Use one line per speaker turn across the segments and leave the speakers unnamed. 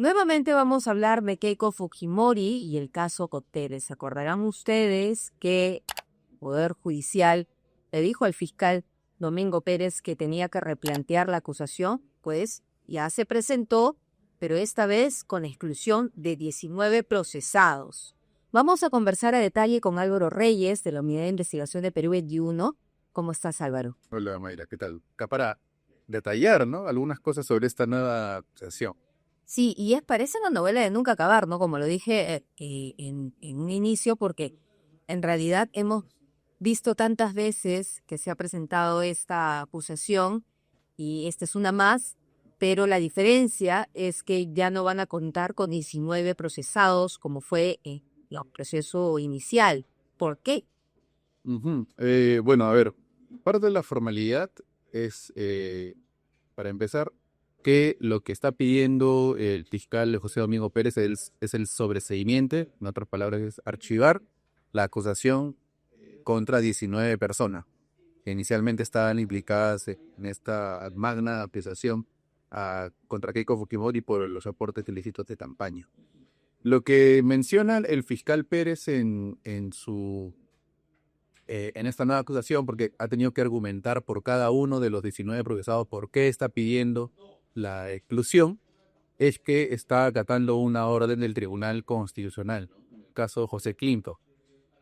Nuevamente vamos a hablar de Keiko Fujimori y el caso Coteles. ¿Se acordarán ustedes que el Poder Judicial le dijo al fiscal Domingo Pérez que tenía que replantear la acusación? Pues ya se presentó, pero esta vez con exclusión de 19 procesados. Vamos a conversar a detalle con Álvaro Reyes de la Unidad de Investigación de Perú 21. ¿Cómo estás, Álvaro?
Hola Mayra, ¿qué tal? Acá para detallar, ¿no? Algunas cosas sobre esta nueva acusación.
Sí, y parece una novela de nunca acabar, ¿no? Como lo dije en un inicio, porque en realidad hemos visto tantas veces que se ha presentado esta acusación y esta es una más, pero la diferencia es que ya no van a contar con 19 procesados como fue el proceso inicial. ¿Por qué?
Bueno, a ver, parte de la formalidad es, para empezar, que lo que está pidiendo el fiscal José Domingo Pérez es el sobreseimiento, en otras palabras, es archivar la acusación contra 19 personas que inicialmente estaban implicadas en esta magna acusación contra Keiko Fujimori por los aportes ilícitos de campaña. Lo que menciona el fiscal Pérez en esta nueva acusación, porque ha tenido que argumentar por cada uno de los 19 procesados por qué está pidiendo la exclusión, es que está acatando una orden del Tribunal Constitucional, el caso José Clinton.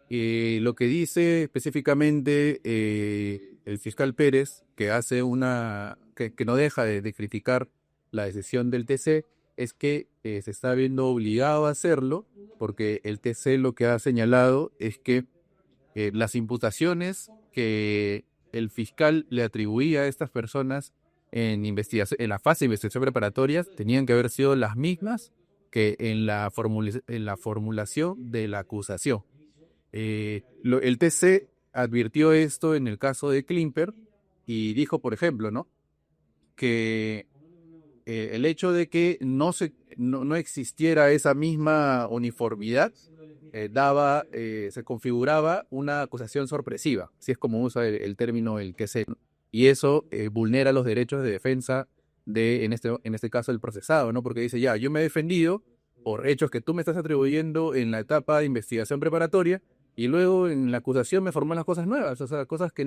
Lo que dice específicamente el fiscal Pérez, que no deja de criticar la decisión del TC, es que se está viendo obligado a hacerlo, porque el TC lo que ha señalado es que las imputaciones que el fiscal le atribuía a estas personas en la fase de investigación preparatoria tenían que haber sido las mismas que en en la formulación de la acusación. El TC advirtió esto en el caso de Klimper y dijo, por ejemplo, ¿no?, que el hecho de que no existiera esa misma uniformidad se configuraba una acusación sorpresiva, si es como usa el término el que se, y eso vulnera los derechos de defensa en este caso, el procesado, ¿no? Porque dice, ya, yo me he defendido por hechos que tú me estás atribuyendo en la etapa de investigación preparatoria, y luego en la acusación me forman las cosas nuevas, o sea, cosas que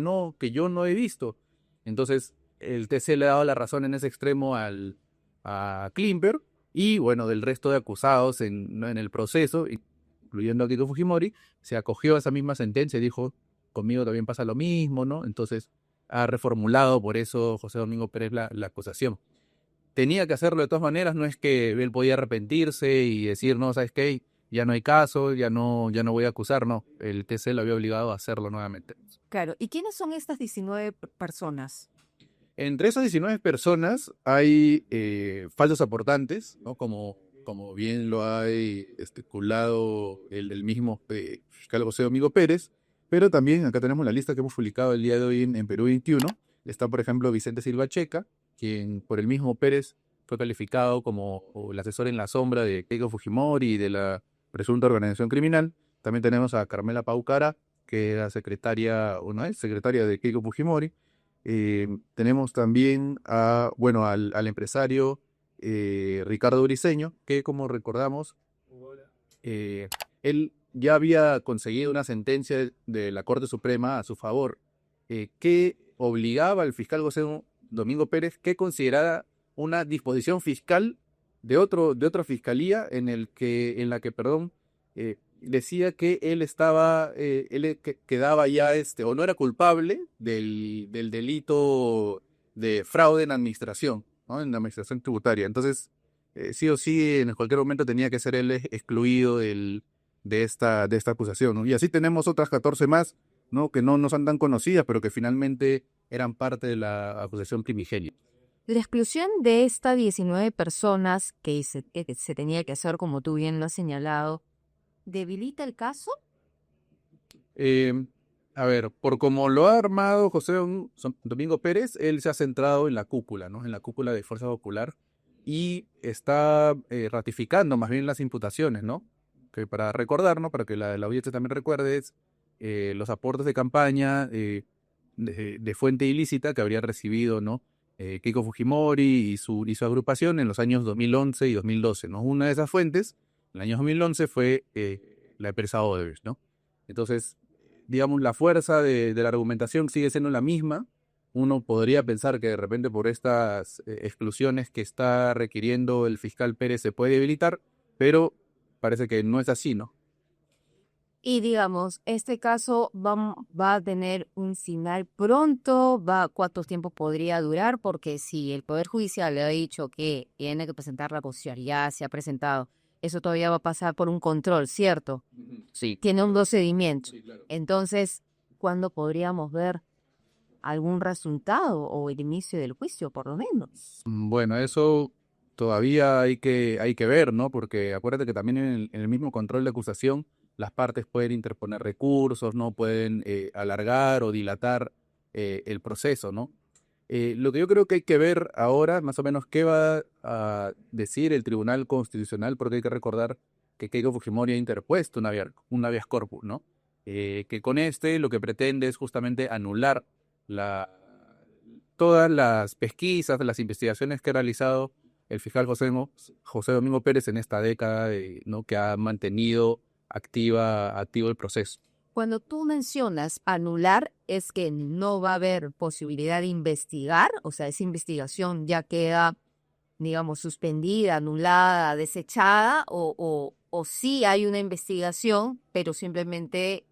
yo no he visto. Entonces, el TC le ha dado la razón en ese extremo a Klimper, y bueno, del resto de acusados ¿no?, en el proceso, incluyendo a Keiko Fujimori, se acogió a esa misma sentencia y dijo, conmigo también pasa lo mismo, ¿no? Entonces ha reformulado por eso José Domingo Pérez la acusación. Tenía que hacerlo de todas maneras, no es que él podía arrepentirse y decir, no, ¿sabes qué? Ya no hay caso, ya no voy a acusar, no. El TC lo había obligado a hacerlo nuevamente.
Claro, ¿y quiénes son estas 19 personas?
Entre esas 19 personas hay falsos aportantes, ¿no? Como bien lo ha especulado el mismo fiscal José Domingo Pérez, pero también acá tenemos la lista que hemos publicado el día de hoy en Perú 21. Está, por ejemplo, Vicente Silva Checa, quien por el mismo Pérez fue calificado como el asesor en la sombra de Keiko Fujimori y de la presunta organización criminal. También tenemos a Carmela Paucara, que era una es secretaria de Keiko Fujimori. Tenemos también al empresario Ricardo Briceño, que como recordamos, él ya había conseguido una sentencia de la Corte Suprema a su favor, que obligaba al fiscal José Domingo Pérez que considerara una disposición fiscal de otra fiscalía en la que, decía que quedaba ya o no era culpable del delito de fraude en administración, ¿no? En la administración tributaria. Entonces, sí o sí, en cualquier momento tenía que ser él excluido de esta acusación, ¿no? Y así tenemos otras 14 más, ¿no?, que no son tan conocidas, pero que finalmente eran parte de la acusación primigenia.
La exclusión de estas 19 personas que se tenía que hacer, como tú bien lo has señalado, ¿debilita el caso?
Eh, a ver, por como lo ha armado Domingo Pérez, él se ha centrado en la cúpula, ¿no? En la cúpula de Fuerza Popular, y está ratificando más bien las imputaciones, ¿no? Que para recordar, ¿no?, para que la audiencia también recuerde, es los aportes de campaña de fuente ilícita que habría recibido, ¿no?, Keiko Fujimori y su agrupación en los años 2011 y 2012, ¿no? Una de esas fuentes, en el año 2011, fue la empresa Odebrecht, ¿no? Entonces, digamos, la fuerza de la argumentación sigue siendo la misma. Uno podría pensar que de repente por estas exclusiones que está requiriendo el fiscal Pérez se puede debilitar, pero parece que no es así, ¿no?
Y digamos, este caso va a tener un final pronto, ¿cuánto tiempo podría durar? Porque si el Poder Judicial le ha dicho que tiene que presentar la acusación, ya se ha presentado, eso todavía va a pasar por un control, ¿cierto?
Sí.
Tiene un procedimiento.
Sí, claro.
Entonces, ¿cuándo podríamos ver algún resultado o el inicio del juicio, por lo menos?
Bueno, eso todavía hay que ver, ¿no? Porque acuérdate que también en el mismo control de acusación las partes pueden interponer recursos, ¿no? Pueden alargar o dilatar el proceso, ¿no? Lo que yo creo que hay que ver ahora, más o menos, qué va a decir el Tribunal Constitucional, porque hay que recordar que Keiko Fujimori ha interpuesto un habeas corpus, ¿no? Que con lo que pretende es justamente anular la todas las pesquisas, las investigaciones que ha realizado el fiscal José Domingo Pérez en esta década, ¿no? Que ha mantenido activo el proceso.
Cuando tú mencionas anular, es que no va a haber posibilidad de investigar, o sea, esa investigación ya queda, digamos, suspendida, anulada, desechada, o sí hay una investigación, pero simplemente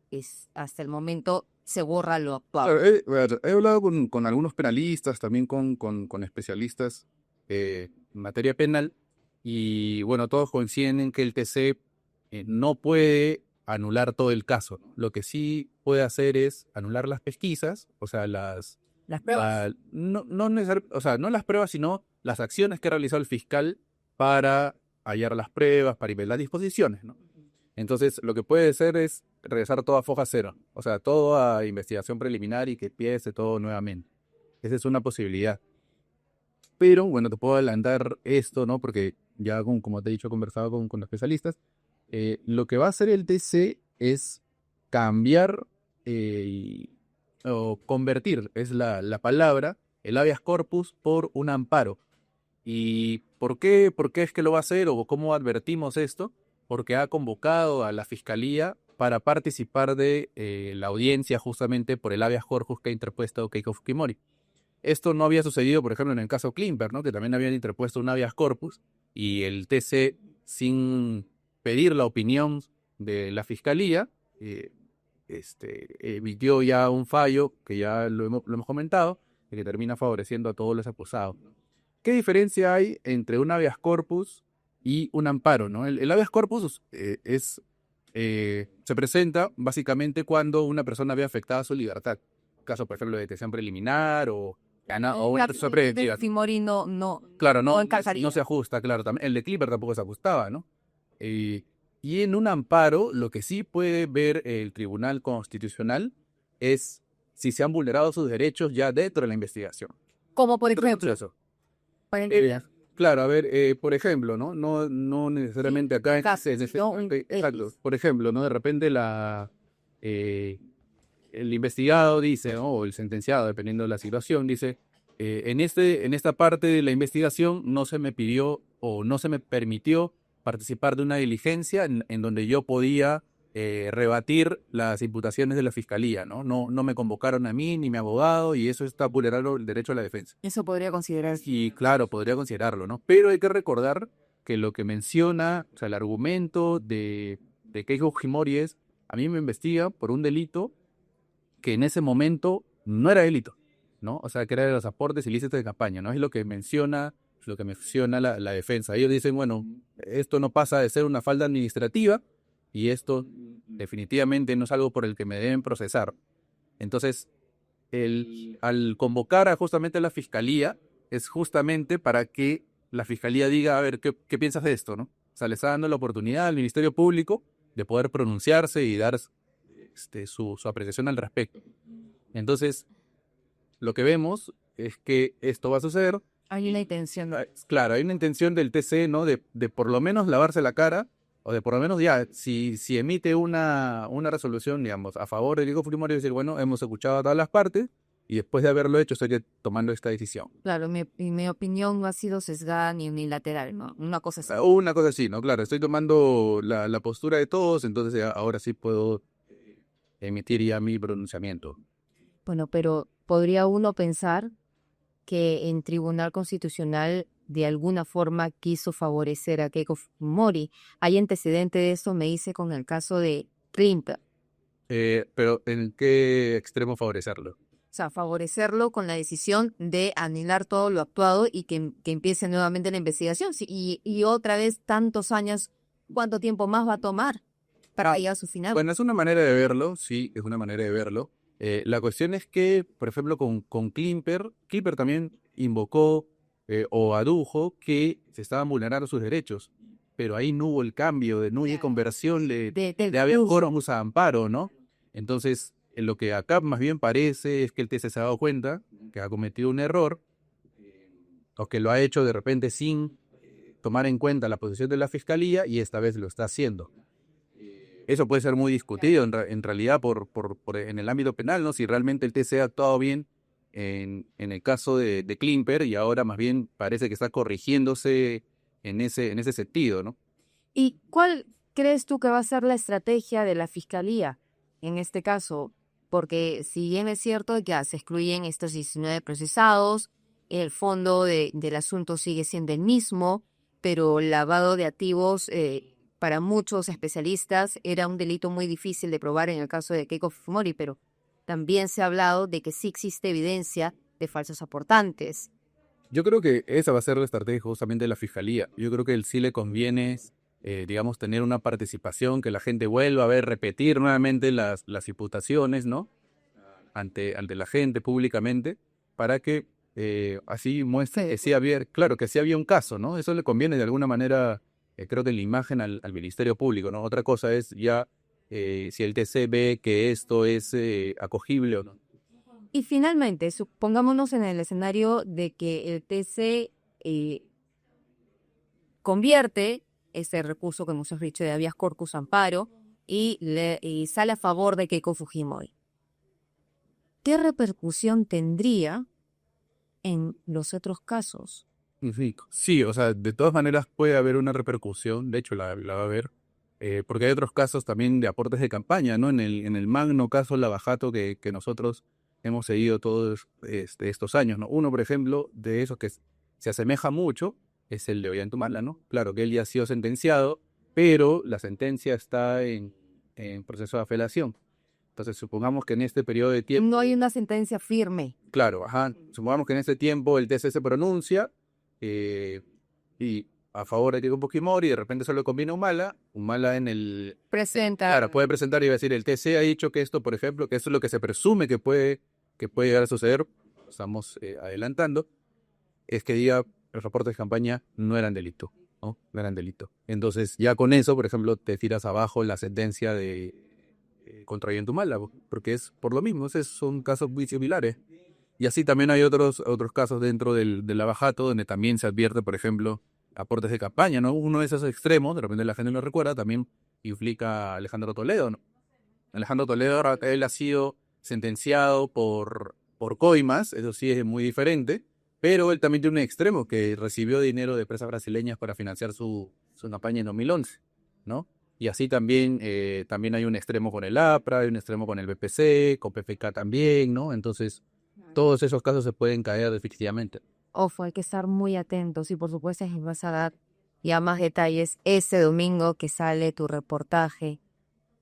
hasta el momento se borra lo actual.
Claro, he hablado con algunos penalistas, también con especialistas en materia penal, y bueno, todos coinciden en que el TC no puede anular todo el caso, ¿no? Lo que sí puede hacer es anular las pesquisas, o sea,
Las pruebas.
o sea, no las pruebas, sino las acciones que ha realizado el fiscal para hallar las pruebas, para ver las disposiciones, ¿no? Entonces, lo que puede ser es regresar todo a foja cero, o sea, todo a investigación preliminar y que empiece todo nuevamente. Esa es una posibilidad. Pero, bueno, te puedo adelantar esto, ¿no? Porque ya, como te he dicho, he conversado con los especialistas. Lo que va a hacer el TC es cambiar o convertir, es la palabra, el habeas corpus por un amparo. ¿Y por qué es que lo va a hacer o cómo advertimos esto? Porque ha convocado a la Fiscalía para participar de la audiencia justamente por el habeas corpus que ha interpuesto Keiko Fujimori. Esto no había sucedido, por ejemplo, en el caso Klimper, ¿no? Que también habían interpuesto un habeas corpus y el TC, sin pedir la opinión de la Fiscalía, emitió ya un fallo, que ya lo hemos comentado, que termina favoreciendo a todos los acusados. ¿Qué diferencia hay entre un habeas corpus y un amparo, ¿no? El habeas corpus se presenta básicamente cuando una persona ve afectada su libertad. Caso, por ejemplo, de detención preliminar o una detención preventiva.
Fujimori no
Claro, no
encajaría.
se ajusta, claro. El de Clipper tampoco se ajustaba, ¿no? Y en un amparo, lo que sí puede ver el Tribunal Constitucional es si se han vulnerado sus derechos ya dentro de la investigación.
Como por ejemplo,
Proceso. Claro, a ver, por ejemplo, ¿no? No necesariamente acá exacto. Por ejemplo, ¿no? De repente el investigado dice, ¿no? O el sentenciado, dependiendo de la situación, dice, en esta parte de la investigación no se me pidió o no se me permitió participar de una diligencia en donde yo podía rebatir las imputaciones de la fiscalía, ¿no? No me convocaron a mí ni mi abogado y eso está vulnerando el derecho a la defensa.
eso podría considerarse.
Y claro, podría considerarlo, ¿no? Pero hay que recordar que lo que menciona, o sea, el argumento de Keiko Fujimori es, a mí me investiga por un delito que en ese momento no era delito, ¿no? O sea, que era de los aportes ilícitos de campaña, ¿no? Es lo que menciona la defensa. Ellos dicen, bueno, esto no pasa de ser una falta administrativa y esto definitivamente no es algo por el que me deben procesar. Entonces, al convocar justamente a la fiscalía, es justamente para que la fiscalía diga, a ver, ¿qué piensas de esto, no? O sea, le está dando la oportunidad al Ministerio Público de poder pronunciarse y dar su apreciación al respecto. Entonces, lo que vemos es que esto va a suceder.
Hay una intención.
Claro, hay una intención del TC, ¿no? De por lo menos lavarse la cara, o de por lo menos ya, si emite una resolución, digamos, a favor de Keiko Fujimori, decir, bueno, hemos escuchado a todas las partes, y después de haberlo hecho estoy tomando esta decisión.
Claro, mi opinión no ha sido sesgada ni unilateral, ¿no? Una cosa así.
Una cosa así, ¿no? Claro, estoy tomando la postura de todos, entonces ahora sí puedo emitir ya mi pronunciamiento.
Bueno, pero podría uno pensar que en Tribunal Constitucional de alguna forma quiso favorecer a Keiko Fujimori. Hay antecedente de eso, me hice con el caso de Klimper.
Pero ¿en qué extremo favorecerlo?
O sea, favorecerlo con la decisión de anular todo lo actuado y que empiece nuevamente la investigación. Sí, y otra vez tantos años, ¿cuánto tiempo más va a tomar para llegar a su final?
Bueno, es una manera de verlo, sí, es una manera de verlo. La cuestión es que, por ejemplo, con Klimper también invocó o adujo que se estaban vulnerando sus derechos, pero ahí no hubo el cambio, no hubo conversión
Del
de habeas
plus.
corpus a amparo, ¿no? Entonces, lo que acá más bien parece es que el TC se ha dado cuenta que ha cometido un error o que lo ha hecho de repente sin tomar en cuenta la posición de la fiscalía y esta vez lo está haciendo. Eso puede ser muy discutido en realidad en el ámbito penal, ¿no? Si realmente el TC ha actuado bien en el caso de Klimper y ahora más bien parece que está corrigiéndose en ese sentido, ¿no?
¿Y cuál crees tú que va a ser la estrategia de la fiscalía en este caso? Porque si bien es cierto que se excluyen estos 19 procesados, el fondo del asunto sigue siendo el mismo, pero lavado de activos para muchos especialistas era un delito muy difícil de probar en el caso de Keiko Fujimori, pero también se ha hablado de que sí existe evidencia de falsos aportantes.
Yo creo que esa va a ser la estrategia justamente de la fiscalía. Yo creo que sí le conviene, digamos, tener una participación, que la gente vuelva a ver, repetir nuevamente las imputaciones, ¿no? Ante la gente públicamente, para que así muestre que sí había, claro, que sí había un caso, ¿no? Eso le conviene de alguna manera, creo que la imagen al Ministerio Público, ¿no? Otra cosa es ya si el TC ve que esto es acogible o no.
Y finalmente, supongámonos en el escenario de que el TC convierte ese recurso que hemos dicho de habeas corpus amparo y sale a favor de Keiko Fujimori. ¿Qué repercusión tendría en los otros casos?
Sí, sí, o sea, de todas maneras puede haber una repercusión, de hecho la va a haber, porque hay otros casos también de aportes de campaña, ¿no? En el magno caso Lavajato que nosotros hemos seguido todos estos años, ¿no? Uno, por ejemplo, de esos que se asemeja mucho es el de Ollantaytamala, ¿no? Claro que él ya ha sido sentenciado, pero la sentencia está en proceso de apelación. Entonces, supongamos que en este periodo de tiempo...
No hay una sentencia firme.
Claro, ajá. Supongamos que en este tiempo el TC se pronuncia y a favor de Keiko Fujimori, de repente solo conviene Humala en el...
Presenta.
Claro, puede presentar y va a decir, el TC ha dicho que esto, por ejemplo, que esto es lo que se presume que puede llegar a suceder, estamos adelantando, es que diga, los reportes de campaña no eran delito, ¿no? No eran delito. Entonces, ya con eso, por ejemplo, te tiras abajo la sentencia de contra Ollantaytamala, porque es por lo mismo, son casos muy similares. Y así también hay otros casos dentro del Lavajato, donde también se advierte, por ejemplo, aportes de campaña, ¿no? Uno de esos extremos, de repente la gente no lo recuerda, también implica a Alejandro Toledo, ¿no? Alejandro Toledo, él ha sido sentenciado por coimas, eso sí es muy diferente, pero él también tiene un extremo que recibió dinero de empresas brasileñas para financiar su campaña en 2011, ¿no? Y así también, también hay un extremo con el APRA, hay un extremo con el BPC, con PFK también, ¿no? Entonces, todos esos casos se pueden caer definitivamente.
Ojo, hay que estar muy atentos y por supuesto nos vas a dar ya más detalles ese domingo que sale tu reportaje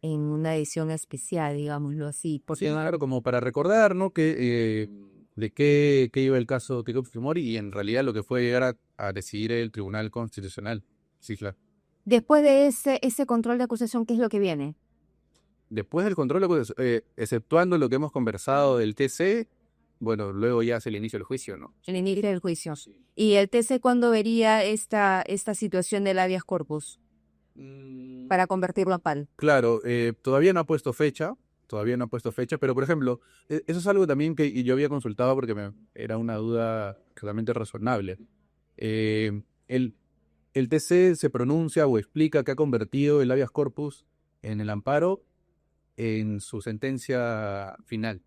en una edición especial, digámoslo así.
Sí, claro, como para recordar, ¿no? De qué iba el caso Keiko Fujimori y en realidad lo que fue llegar a decidir el Tribunal Constitucional. Sí, claro.
Después de ese control de acusación, ¿qué es lo que viene?
Después del control, exceptuando lo que hemos conversado del TC, bueno, luego ya hace el inicio del juicio, ¿no?
El inicio del juicio. ¿Y el TC cuándo vería esta situación del habeas corpus para convertirlo a PAL?
Claro, todavía no ha puesto fecha, pero por ejemplo, eso es algo también que yo había consultado porque era una duda realmente razonable. Eh, el, el TC se pronuncia o explica que ha convertido el habeas corpus en el amparo en su sentencia final.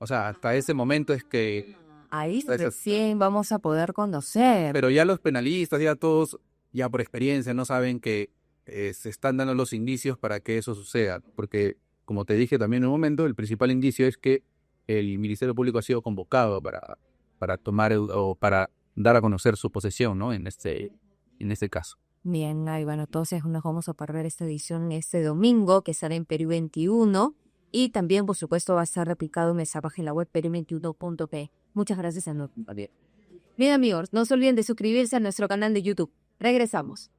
O sea, hasta ese momento es que...
Ahí
hasta ese-
recién vamos a poder conocer.
Pero ya los penalistas, ya todos, ya por experiencia, no saben que se están dando los indicios para que eso suceda. Porque, como te dije también en un momento, el principal indicio es que el Ministerio Público ha sido convocado para tomar o para dar a conocer su posesión, ¿no? En este caso.
Bien, ahí bueno, entonces nos vamos a perder esta edición este domingo, que sale en Perú 21. Y también, por supuesto, va a estar replicado en nuestra página web perú21.p. Muchas gracias a nosotros. Bien, amigos, no se olviden de suscribirse a nuestro canal de YouTube. Regresamos.